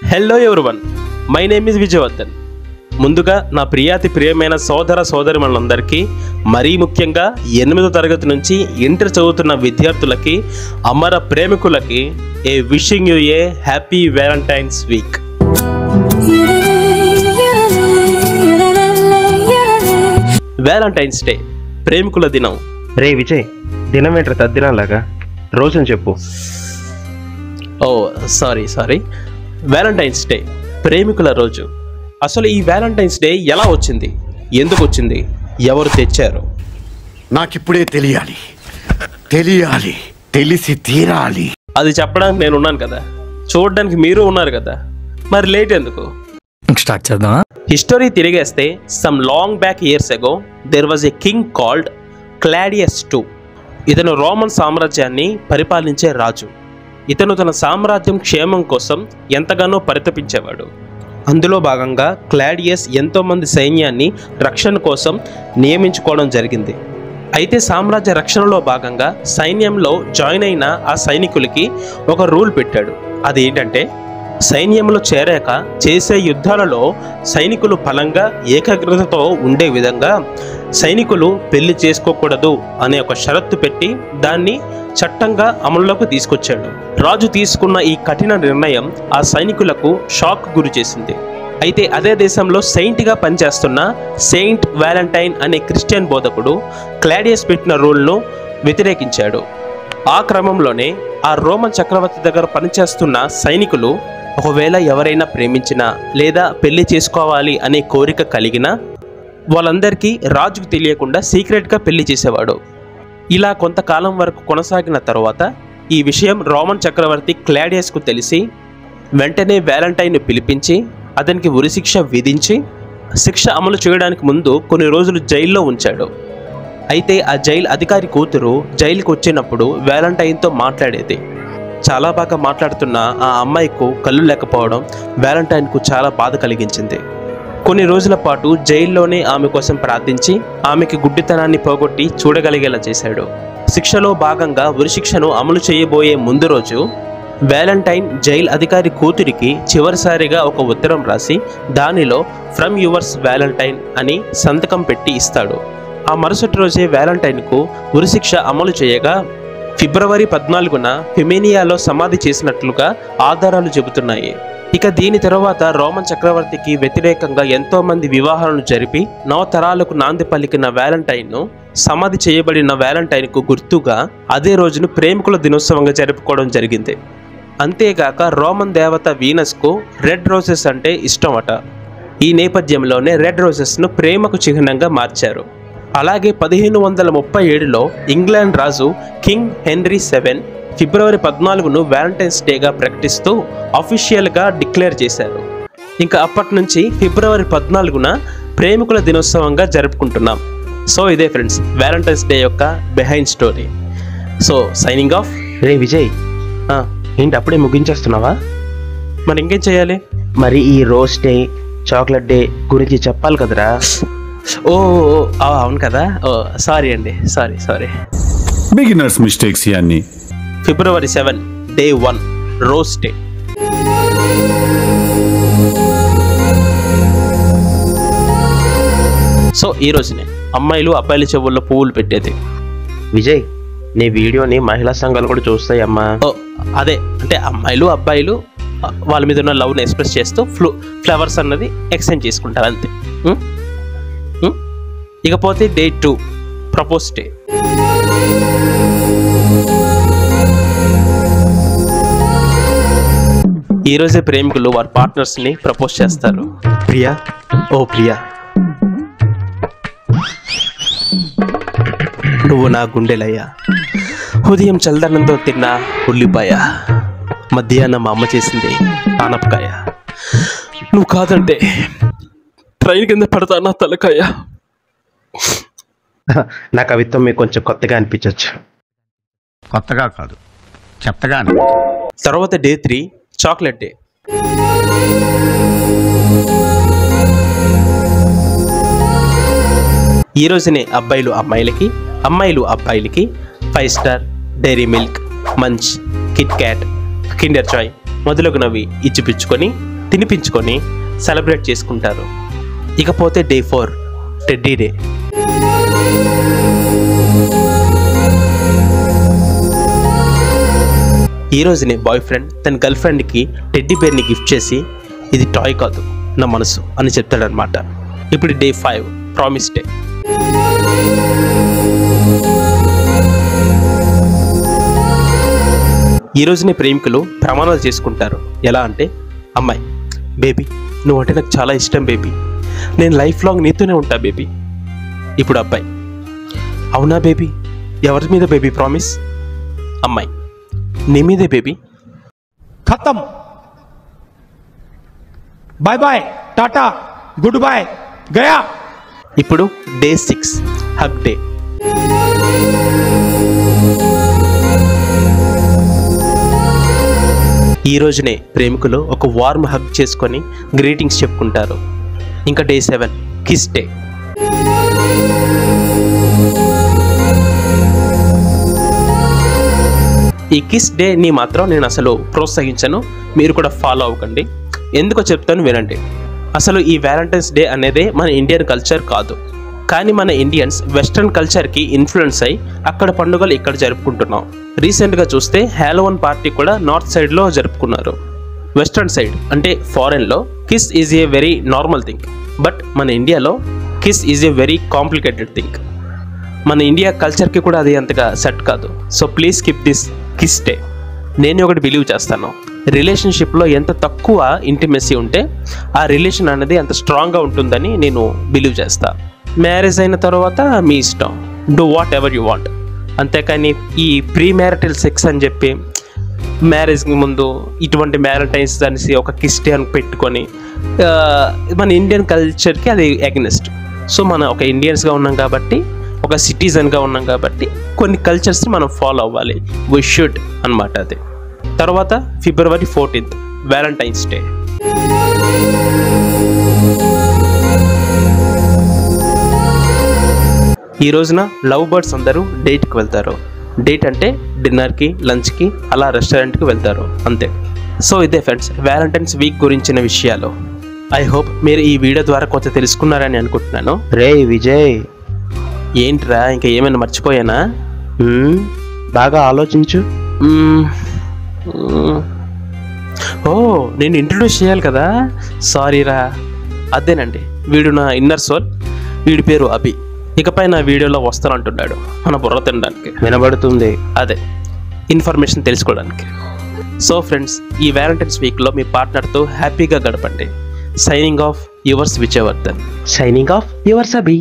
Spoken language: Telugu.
Hello everyone, my name is Vijayavardhan. ముందుగా నా ప్రియమైన సోదర సోదరిమణులందరికీ, మరీ ముఖ్యంగా 8వ తరగతి నుంచి ఇంటర్ చదువుతున్న విద్యార్థులకి, అమర ప్రేమికులకి a wishing you a happy valentine's week. Valentine's day, ప్రేమికుల దినం. రే విజయ్, దినం ఏంట్రా తద్దినాలాగా? రోజుని చెప్పు. ఓ సారీ, వ్యాలంటైన్స్ డే, ప్రేమికుల రోజు. అసలు ఈ వ్యాలంటైన్స్ డే ఎలా వచ్చింది, ఎందుకు వచ్చింది, ఎవరు తెచ్చారు? నాకిప్పుడే తెలియాలి, తెలిసి తీరాలి. అది చెప్పడానికి నేను ఉన్నాను కదా, చూడడానికి మీరు ఉన్నారు కదా, మరి లేట్ ఎందుకు? స్టార్ట్ చేద్దామా? హిస్టరీ తిరిగేస్తే some long back years ago there was a king called Claudius II. ఇతను రోమన్ సామ్రాజ్యాన్ని పరిపాలించే రాజు. ఇతను తన సామ్రాజ్యం క్షేమం కోసం ఎంతగానో పరితపించేవాడు. అందులో భాగంగా క్లాడియస్ ఎంతోమంది సైన్యాన్ని రక్షణ కోసం నియమించుకోవడం జరిగింది. అయితే సామ్రాజ్య రక్షణలో భాగంగా సైన్యంలో జాయిన్ అయిన ఆ సైనికులకి ఒక రూల్ పెట్టాడు. అది ఏంటంటే, సైన్యంలో చేరాక చేసే యుద్ధాలలో సైనికులు బలంగా ఏకాగ్రతతో ఉండే విధంగా సైనికులు పెళ్లి చేసుకోకూడదు అనే ఒక షరత్తు పెట్టి దాన్ని చట్టంగా అమలులోకి తీసుకొచ్చాడు. రాజు తీసుకున్న ఈ కఠిన నిర్ణయం ఆ సైనికులకు షాక్ గురి చేసింది. అయితే అదే దేశంలో సెయింట్గా పనిచేస్తున్న సెయింట్ వ్యాలంటైన్ అనే క్రిస్టియన్ బోధకుడు క్లాడియస్ పెట్టిన రూల్ను వ్యతిరేకించాడు. ఆ క్రమంలోనే ఆ రోమన్ చక్రవర్తి దగ్గర పనిచేస్తున్న సైనికులు ఒకవేళ ఎవరైనా ప్రేమించినా లేదా పెళ్లి చేసుకోవాలి అనే కోరిక కలిగినా వాళ్ళందరికీ రాజుకు తెలియకుండా సీక్రెట్గా పెళ్లి చేసేవాడు. ఇలా కొంతకాలం వరకు కొనసాగిన తర్వాత ఈ విషయం రోమన్ చక్రవర్తి క్లాడియస్కు తెలిసి వెంటనే వ్యాలంటైన్ను పిలిపించి అతనికి ఉరిశిక్ష విధించి శిక్ష అమలు చేయడానికి ముందు కొన్ని రోజులు జైల్లో ఉంచాడు. అయితే ఆ జైలు అధికారి కూతురు జైలుకు వచ్చినప్పుడు వ్యాలంటైన్తో మాట్లాడేది. చాలా బాగా మాట్లాడుతున్న ఆ అమ్మాయికు కళ్ళు లేకపోవడం వ్యాలంటైన్కు చాలా బాధ కలిగించింది. కొన్ని రోజుల పాటు జైల్లోనే ఆమె కోసం ప్రార్థించి ఆమెకి గుడ్డితనాన్ని పోగొట్టి చూడగలిగేలా చేశాడు. శిక్షలో భాగంగా ఉరిశిక్షను అమలు చేయబోయే ముందు రోజు వ్యాలంటైన్ జైల్ అధికారి కూతురికి చివరిసారిగా ఒక ఉత్తరం రాసి దానిలో ఫ్రమ్ యువర్స్ వ్యాలంటైన్ అని సంతకం పెట్టి ఇస్తాడు. ఆ మరుసటి రోజే వ్యాలంటైన్కు ఉరిశిక్ష అమలు చేయగా ఫిబ్రవరి 14న ఫిమేనియాలో సమాధి చేసినట్లుగా ఆధారాలు చెబుతున్నాయి. ఇక దీని తర్వాత రోమన్ చక్రవర్తికి వ్యతిరేకంగా ఎంతోమంది వివాహాలను జరిపి నవతరాలకు నాంది పలికిన వ్యాలంటైన్ను సమాధి చేయబడిన వ్యాలంటైన్కు గుర్తుగా అదే రోజును ప్రేమికుల దినోత్సవంగా జరుపుకోవడం జరిగింది. అంతేగాక రోమన్ దేవత వీనస్కు రెడ్ రోజెస్ అంటే ఇష్టమట. ఈ నేపథ్యంలోనే రెడ్ రోజెస్ను ప్రేమకు చిహ్నంగా మార్చారు. అలాగే 1537లో ఇంగ్లాండ్ రాజు కింగ్ హెన్రీ VII ఫిబ్రవరి 14ను వ్యాలంటైన్స్ డేగా ప్రకటిస్తూ అఫీషియల్గా డిక్లేర్ చేశారు. ఇంకా అప్పటి నుంచి ఫిబ్రవరి 14న ప్రేమికుల దినోత్సవంగా జరుపుకుంటున్నాం. సో ఇదే ఫ్రెండ్స్ వ్యాలంటైన్స్ డే యొక్క behind story. So signing off. రే విజయ్, ఏంటి అప్పుడే ముగించేస్తున్నావా? మరి ఇంకేం చేయాలి? మరి ఈ రోజ్ డే, చాక్లెట్ డే గురించి చెప్పాలి కదరా. ఓ అవును కదా, సారీ అండి, సారీ. బిగినర్స్ మిస్టేక్స్ ఇవన్నీ. ఫిబ్రవరి 7 Day 1 రోజ్ డే. సో ఈ రోజునే అమ్మాయిలు అబ్బాయిల చెవుల్లో పువ్వులు పెట్టేది. విజయ్, నీ వీడియోని మహిళా సంఘాలు కూడా చూస్తాయి అమ్మా. అదే అంటే అమ్మాయిలు అబ్బాయిలు వాళ్ళ మీద ఉన్న లవ్ని ఎక్స్ప్రెస్ చేస్తూ ఫ్లవర్స్ అన్నది ఎక్స్చేంజ్ చేసుకుంటారు అంతే. ఇకపోతే Day 2 ప్రపోజ్ డే. ఈరోజే ప్రేమికులు వారి పార్ట్నర్స్ని ప్రపోజ్ చేస్తారు. ప్రియా, ఓ ప్రియా, నువ్వు నా గుండెలయ్యా, ఉదయం చల్లదనంతో తిన్న ఉల్లిపాయ, మధ్యాహ్నం మా అమ్మ చేసింది ఆనపకాయ, నువ్వు కాదంటే ట్రైన్ కింద పడతా నా తలకాయ. నా కవిత్వం మీకు కొంచెం కొత్తగా అనిపించవచ్చు. కొత్తగా కాదు, చెత్తగా. తర్వాత Day 3 చాక్లెట్ డే. ఈ రోజునే అబ్బాయిలు అమ్మాయిలకి, అమ్మాయిలు అబ్బాయిలకి 5 స్టార్, డైరీ మిల్క్, మంచ్, కిట్ క్యాట్, కిండర్ జాయ్ మొదలగునవి ఇచ్చిపుచ్చుకొని తినిపించుకొని సెలబ్రేట్ చేసుకుంటారు. ఇకపోతే డే 4 టెడ్డీ డే. ఈ రోజునే బాయ్ ఫ్రెండ్ తన గర్ల్ ఫ్రెండ్కి టెడ్డీ బేర్ని గిఫ్ట్ చేసి ఇది టాయ్ కాదు నా మనసు అని చెప్తాడనమాట. ఇప్పుడు డే 5 ప్రామిస్ డే. ఈ రోజునే ప్రేమికులు ప్రమాణాలు చేసుకుంటారు. ఎలా అంటే, అమ్మాయి, బేబీ నువ్వు అంటే నాకు చాలా ఇష్టం బేబీ, నేను లైఫ్ లాంగ్ నీతోనే ఉంటా బేబీ. ఇప్పుడు అబ్బాయి, అవునా బేబీ, ఎవరి మీద బేబీ ప్రామిస్? అమ్మాయి, నీ మీదే బేబీ. खत्म, bye bye, tata, good bye, गया. ఇప్పుడు డే 6 హగ్ డే. ఈ రోజునే ప్రేమికులు ఒక వార్మ్ హగ్ చేసుకొని గ్రీటింగ్స్ చెప్పుకుంటారు. ఇంకా డే 7 కిస్ డే. ఈ కిస్ డేని మాత్రం నేను అసలు ప్రోత్సహించను, మీరు కూడా ఫాలో అవ్వకండి. ఎందుకో చెప్తాను వినండి. అసలు ఈ వ్యాలంటైన్స్ డే అనేది మన ఇండియన్ కల్చర్ కాదు, కానీ మన ఇండియన్స్ వెస్ట్రన్ కల్చర్కి ఇన్ఫ్లుయెన్స్ అయ్యి అక్కడ పండుగలు ఇక్కడ జరుపుకుంటున్నాం. రీసెంట్గా చూస్తే హ్యాలోవన్ పార్టీ కూడా నార్త్ సైడ్లో జరుపుకున్నారు. వెస్ట్రన్ సైడ్ అంటే ఫారెన్లో kiss is a very normal thing, but మన ఇండియాలో kiss is a very complicated thing. మన ఇండియా కల్చర్కి కూడా అది అంతగా సెట్ కాదు. So please keep this kiss day. నేను ఒకటి బిలీవ్ చేస్తాను, రిలేషన్షిప్లో ఎంత తక్కువ ఇంటిమెసీ ఉంటే ఆ రిలేషన్ అనేది అంత స్ట్రాంగ్గా ఉంటుందని నేను బిలీవ్ చేస్తాను. మ్యారేజ్ అయిన తర్వాత మీ ఇష్టం, do what ever you want. అంతేకాని ఈ ప్రీ మ్యారిటల్ సెక్స్ అని చెప్పి మ్యారేజ్కి ముందు ఇటువంటి మ్యారిటైన్స్ అనేసి ఒక కిస్ డే అని పెట్టుకొని మన ఇండియన్ కల్చర్కి అది అగెనిస్ట్. సో మనం ఒక ఇండియన్స్గా ఉన్నాం కాబట్టి, ఒక సిటిజన్గా ఉన్నాం కాబట్టి కొన్ని కల్చర్స్ని మనం ఫాలో అవ్వాలి. వీ షుడ్ అన్నమాట. అది తర్వాత February 14th వ్యాలంటైన్స్ డే. ఈ రోజున లవ్ బర్డ్స్ అందరూ డేట్కి వెళ్తారు. డేట్ అంటే డిన్నర్కి, లంచ్కి, అలా రెస్టారెంట్కి వెళ్తారు, అంతే. సో ఇదే ఫ్రెండ్స్ వ్యాలంటైన్స్ వీక్ గురించిన విషయాలు. ఐ హోప్ మీరు ఈ వీడియో ద్వారా కొంత తెలుసుకున్నారని అనుకుంటున్నాను. రే విజయ్, ఏంట్రా ఇంకా ఏమైనా మర్చిపోయానా? బాగా ఆలోచించు. ఓ, నేను ఇంట్రడ్యూస్ చేయాలి కదా, సారీరా. అదేనండి, వీడు నా ఇన్నర్ సోల్. వీడి పేరు అభి. ఇకపై నా వీడియోలో వస్తానంటున్నాడు మన బుర్ర తినడానికి. వినబడుతుంది. అదే ఇన్ఫర్మేషన్ తెలుసుకోవడానికి. సో ఫ్రెండ్స్, ఈ వ్యాలంటైన్స్ వీక్లో మీ పార్ట్నర్తో హ్యాపీగా గడపండి. Signing off yours Vijayavardhan. Signing off yours అభి.